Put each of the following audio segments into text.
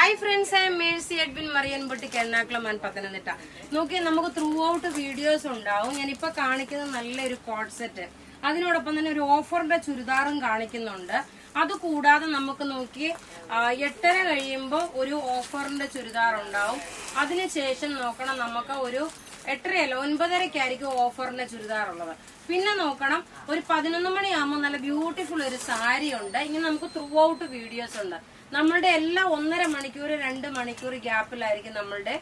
Hi friends, I'm Mercy Edwin Marian boutique Ernakulam and Pathanamthitta. നോക്കിയാൽ നമുക്ക് through out videos ഉണ്ടാവും. ഞാനിപ്പോൾ കാണിക്കുന്ന നല്ലൊരു കോഡ് സെറ്റ്, അതിനോടൊപ്പം തന്നെ ഒരു ഓഫറിന്റെ ചുരിദാറും കാണിക്കുന്നുണ്ട്. അതുകൂടാതെ നമുക്ക് നോക്കി 8:30 കഴിയുമ്പോൾ ഒരു ഓഫറിന്റെ ചുരിദാർ ഉണ്ടാവും. അതിനുശേഷം നോക്കണം നമുക്ക് ഒരു 8:30 9:30 ഓഫറിന്റെ ചുരിദാർ ഉള്ളത്. പിന്നെ നോക്കണം ഒരു 11 മണിയാകുമ്പോൾ നല്ല ബ്യൂട്ടിഫുൾ ഒരു സാരി ഉണ്ട്. ഇങ്ങനെ നമുക്ക് ത്രൂ ഔട്ട് വീഡിയോസ് ഉണ്ട്. നമ്മളുടെ എല്ലാ 1.5 മണിക്കൂർ 2 മണിക്കൂർ ഗ്യാപ്പിലായിരിക്കും നമ്മളുടെ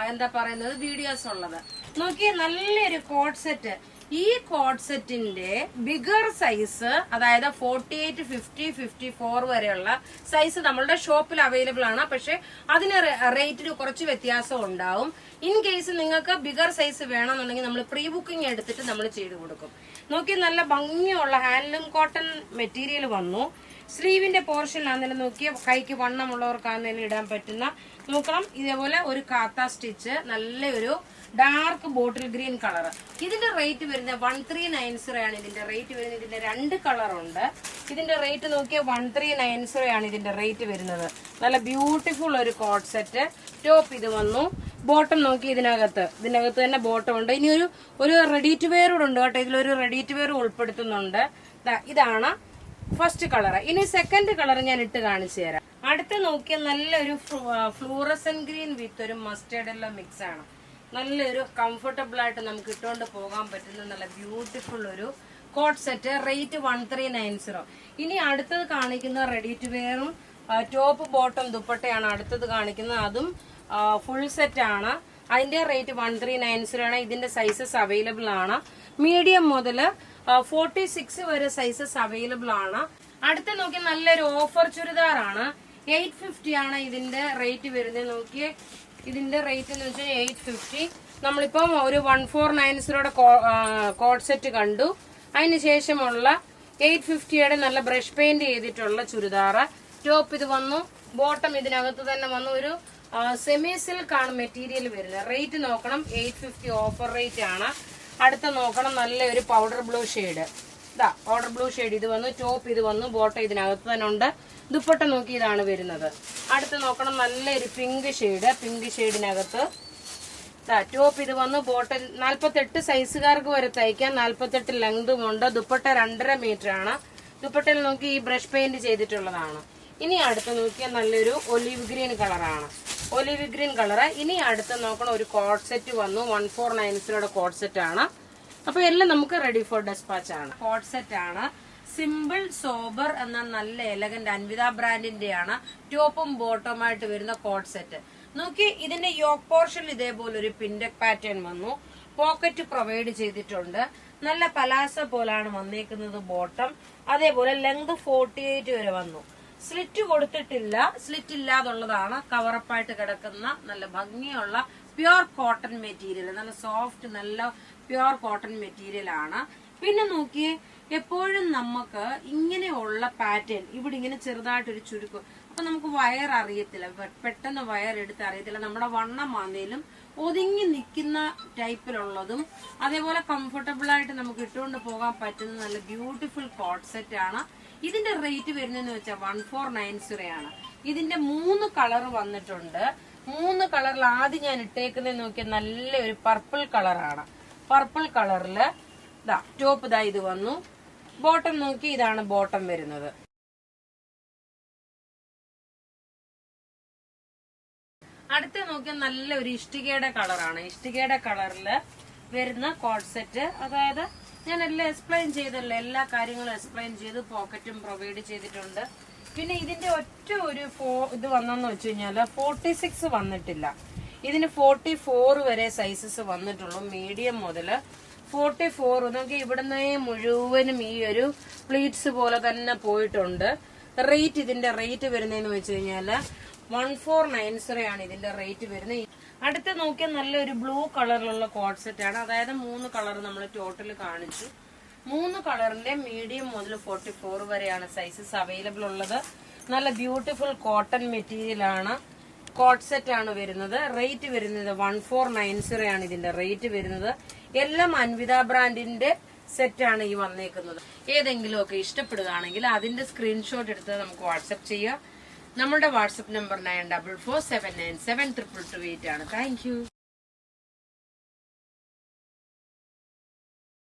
എന്താ പറയുന്നത് വീഡിയോസ് ഉള്ളത്. നോക്കിയേ, നല്ലൊരു കോഡ് സെറ്റ്. ഈ കോഡ് സെറ്റിന്റെ ബിഗർ സൈസ്, അതായത് 48, 50, 54 വരെയുള്ള സൈസ് നമ്മളുടെ ഷോപ്പിൽ അവൈലബിൾ ആണ്. പക്ഷെ അതിന് റേറ്റിന് കുറച്ച് വ്യത്യാസം ഉണ്ടാവും. ഇൻ കേസ് നിങ്ങൾക്ക് ബിഗർ സൈസ് വേണമെന്നുണ്ടെങ്കിൽ നമ്മൾ പ്രീ ബുക്കിംഗ് എടുത്തിട്ട് നമ്മൾ ചെയ്തു കൊടുക്കും. നോക്കി, നല്ല ഭംഗിയുള്ള ഹാൻഡ്ലൂം കോട്ടൺ മെറ്റീരിയൽ വന്നു. സ്ലീവിന്റെ പോർഷനിലാണെങ്കിലും നോക്കിയ കൈക്ക് വണ്ണമുള്ളവർക്കാണെങ്കിലും ഇടാൻ പറ്റുന്ന, നോക്കണം ഇതേപോലെ ഒരു കാത്ത സ്റ്റിച്ച്, നല്ലൊരു ഡാർക്ക് ബോട്ടിൽ ഗ്രീൻ കളർ. ഇതിന്റെ റേറ്റ് വരുന്നത് 1390 ആണ്. ഇതിന്റെ റേറ്റ് വരുന്നത്, ഇതിന്റെ 2 കളറുണ്ട്. ഇതിന്റെ റേറ്റ് നോക്കിയാൽ 1390 ആണ് ഇതിന്റെ റേറ്റ് വരുന്നത്. നല്ല ബ്യൂട്ടിഫുൾ ഒരു കോഡ് സെറ്റ്. ടോപ്പ് ഇത് വന്നു. ബോട്ടം നോക്കി ഇതിനകത്ത് തന്നെ ബോട്ടം ഉണ്ട്. ഇനി ഒരു റെഡി ടു വെയർ കൂടെ ഉണ്ട് കേട്ടോ. ഇതിലൊരു റെഡി ടു വെയർ ഉൾപ്പെടുത്തുന്നുണ്ട്. ഇതാണ് ഫസ്റ്റ് കളർ. ഇനി സെക്കൻഡ് കളർ ഞാൻ ഇട്ട് കാണിച്ചു തരാം. അടുത്ത് നോക്കിയാൽ നല്ലൊരു ഫ്ലൂറസൻ ഗ്രീൻ വിത്ത് ഒരു മസ്റ്റേർഡ് എല്ലാം മിക്സ് ആണ്. നല്ലൊരു കംഫർട്ടബിൾ ആയിട്ട് നമുക്ക് ഇട്ടുകൊണ്ട് പോകാൻ പറ്റുന്ന നല്ല ബ്യൂട്ടിഫുൾ ഒരു കോട്ട് സെറ്റ്. റേറ്റ് 1390. ഇനി അടുത്തത് കാണിക്കുന്ന റെഡി ടു വെയറും ടോപ്പ് ബോട്ടം ദുപ്പട്ടയാണ് അടുത്തത് കാണിക്കുന്നത്. അതും ഫുൾ സെറ്റ് ആണ്. അതിന്റെ റേറ്റ് 1390 ആണ്. ഇതിന്റെ സൈസസ് അവൈലബിൾ ആണ്. മീഡിയം മുതൽ 46 വരെ സൈസസ് അവൈലബിൾ ആണ്. അടുത്ത നോക്കി നല്ലൊരു ഓഫർ ചുരിദാറാണ്. 850 ആണ് ഇതിന്റെ റേറ്റ് വരുന്നത്. നോക്കിയേ, ഇതിന്റെ റേറ്റ് എന്ന് വെച്ചാൽ 850. നമ്മളിപ്പം ഒരു 1490 കോഡ് സെറ്റ് കണ്ടു. അതിനുശേഷമുള്ള 850യുടെ നല്ല ബ്രഷ് പെയിന്റ് ചെയ്തിട്ടുള്ള ചുരിദാറ്. ടോപ്പ് ഇത് വന്നു. ബോട്ടം ഇതിനകത്ത് തന്നെ വന്നു. ഒരു സെമി സിൽക്ക് ആണ് മെറ്റീരിയൽ വരുന്നത്. റേറ്റ് നോക്കണം 850 ഓഫർ റേറ്റ് ആണ്. അടുത്ത നോക്കണം നല്ലൊരു പൗഡർ ബ്ലൂ ഷെയ്ഡ്. ഇതാ പൗഡർ ബ്ലൂ ഷെയ്ഡ് ഇത് വന്നു. ടോപ്പ് ഇത് വന്നു. ബോട്ടം ഇതിനകത്ത് തന്നെ ഉണ്ട്. ദുപ്പട്ട നോക്കി ഇതാണ് വരുന്നത്. അടുത്ത് നോക്കണം നല്ലൊരു പിങ്ക് ഷെയ്ഡ്. പിങ്ക് ഷെയ്ഡിനകത്ത് ടോപ്പ് ഇത് വന്നു. ബോട്ടം 48 സൈസുകാർക്ക് വരെ തയ്ക്കാൻ 48 ലെങ്തും ഉണ്ട്. ദുപ്പട്ട 2.5 മീറ്റർ ആണ്. ദുപ്പട്ടയിൽ നോക്കി ഈ ബ്രഷ് പെയിന്റ് ചെയ്തിട്ടുള്ളതാണ്. ഇനി അടുത്ത് നോക്കിയാൽ നല്ലൊരു ഒലിവ് ഗ്രീൻ കളറാണ്. Olive green colour. ഇനി അടുത്ത് നോക്കണം ഒരു കോഡ് സെറ്റ് വന്നു. 1490 കോഡ് സെറ്റ് ആണ്. അപ്പൊ എല്ലാം നമുക്ക് റെഡി ഫോർ ഡെസ്പാച്ച് ആണ്. കോഡ് സെറ്റ് ആണ്. സിമ്പിൾ സോബർ എന്ന നല്ല എലഗന്റ് അൻവിത ബ്രാൻഡിന്റെ ആണ്. ടോപ്പും ബോട്ടമായിട്ട് വരുന്ന കോഡ് സെറ്റ്. നോക്കി, ഇതിന്റെ യോക്ക് പോർഷൻ ഇതേപോലെ ഒരു പിൻഡക് പാറ്റേൺ വന്നു. പോക്കറ്റ് പ്രൊവൈഡ് ചെയ്തിട്ടുണ്ട്. നല്ല പലാസ പോലാണ് വന്നേക്കുന്നത് ബോട്ടം. അതേപോലെ ലെങ്ത് 48 വരെ വന്നു. സ്ലിറ്റ് കൊടുത്തിട്ടില്ല. സ്ലിറ്റ് ഇല്ലാതുള്ളതാണ്. കവറപ്പായിട്ട് കിടക്കുന്ന നല്ല ഭംഗിയുള്ള പ്യുർ കോട്ടൺ മെറ്റീരിയൽ. നല്ല സോഫ്റ്റ് നല്ല പ്യുർ കോട്ടൺ മെറ്റീരിയൽ ആണ്. പിന്നെ നോക്കിയേ, എപ്പോഴും നമുക്ക് ഇങ്ങനെയുള്ള പാറ്റേൺ ഇവിടെ ഇങ്ങനെ ചെറുതായിട്ടൊരു ചുരുക്കം. അപ്പൊ നമുക്ക് വയർ അറിയത്തില്ല, പെട്ടെന്ന് വയർ എടുത്ത് അറിയത്തില്ല. നമ്മുടെ വണ്ണം ആണെങ്കിലും ഒതുങ്ങി നിൽക്കുന്ന ടൈപ്പിലുള്ളതും അതേപോലെ കംഫർട്ടബിൾ ആയിട്ട് നമുക്ക് ഇട്ടുകൊണ്ട് പോകാൻ പറ്റുന്ന നല്ല ബ്യൂട്ടിഫുൾ കോട്ട് സെറ്റ് ആണ്. ഇതിന്റെ റേറ്റ് വരുന്നതെന്ന് വെച്ചാൽ 1490 ആണ്. ഇതിന്റെ 3 കളർ വന്നിട്ടുണ്ട്. 3 കളറിൽ ആദ്യം ഞാൻ ഇട്ടേക്കുന്നത് നോക്കിയാൽ നല്ലൊരു പർപ്പിൾ കളറാണ്. പർപ്പിൾ കളറില് ടോപ്പ് ഇത് വന്നു. ബോട്ടം നോക്കി ഇതാണ് ബോട്ടം വരുന്നത്. അടുത്ത നോക്കിയാൽ നല്ലൊരു ഇഷ്ടികയുടെ കളറാണ്. ഇഷ്ടികയുടെ കളറില് വരുന്ന കോഡ് സെറ്റ്. അതായത് ഞാൻ എല്ലാം എക്സ്പ്ലെയിൻ ചെയ്തല്ലോ, എല്ലാ കാര്യങ്ങളും എക്സ്പ്ലെയിൻ ചെയ്ത് പോക്കറ്റും പ്രൊവൈഡ് ചെയ്തിട്ടുണ്ട്. പിന്നെ ഇതിന്റെ ഒറ്റ ഒരു ഇത് വന്നെന്ന് വെച്ച് കഴിഞ്ഞാല് 46 വന്നിട്ടില്ല. ഇതിന് 44 വരെ സൈസസ് വന്നിട്ടുള്ളൂ. മീഡിയം മുതല് 44. നോക്കി, ഇവിടുന്ന് മുഴുവനും ഈ ഒരു പ്ലീറ്റ്സ് പോലെ തന്നെ പോയിട്ടുണ്ട്. റേറ്റ് ഇതിന്റെ റേറ്റ് വരുന്നതെന്ന് വെച്ച് കഴിഞ്ഞാല് 1490 ആണ് ഇതിന്റെ റേറ്റ് വരുന്നത്. അടുത്ത് നോക്കിയാൽ നല്ലൊരു ബ്ലൂ കളറിലുള്ള കോഡ് സെറ്റ് ആണ്. അതായത് 3 കളർ നമ്മൾ ടോട്ടൽ കാണിച്ചു. 3 കളറിന്റെ മീഡിയം മുതൽ 44 വരെയാണ് സൈസസ് അവൈലബിൾ ഉള്ളത്. നല്ല ബ്യൂട്ടിഫുൾ കോട്ടൺ മെറ്റീരിയൽ ആണ്. കോഡ് സെറ്റ് ആണ് വരുന്നത്. റേറ്റ് വരുന്നത് 1490 ആണ് ഇതിന്റെ റേറ്റ് വരുന്നത്. എല്ലാം അൻവിത ബ്രാൻഡിന്റെ സെറ്റാണ് ഈ വന്നേക്കുന്നത്. ഏതെങ്കിലും ഒക്കെ ഇഷ്ടപ്പെടുകയാണെങ്കിൽ അതിന്റെ സ്ക്രീൻഷോട്ട് എടുത്ത് നമുക്ക് വാട്സപ്പ് ചെയ്യാം. നമ്മുടെ വാട്സപ്പ് നമ്പർ 9447972228 ആണ്. Thank you.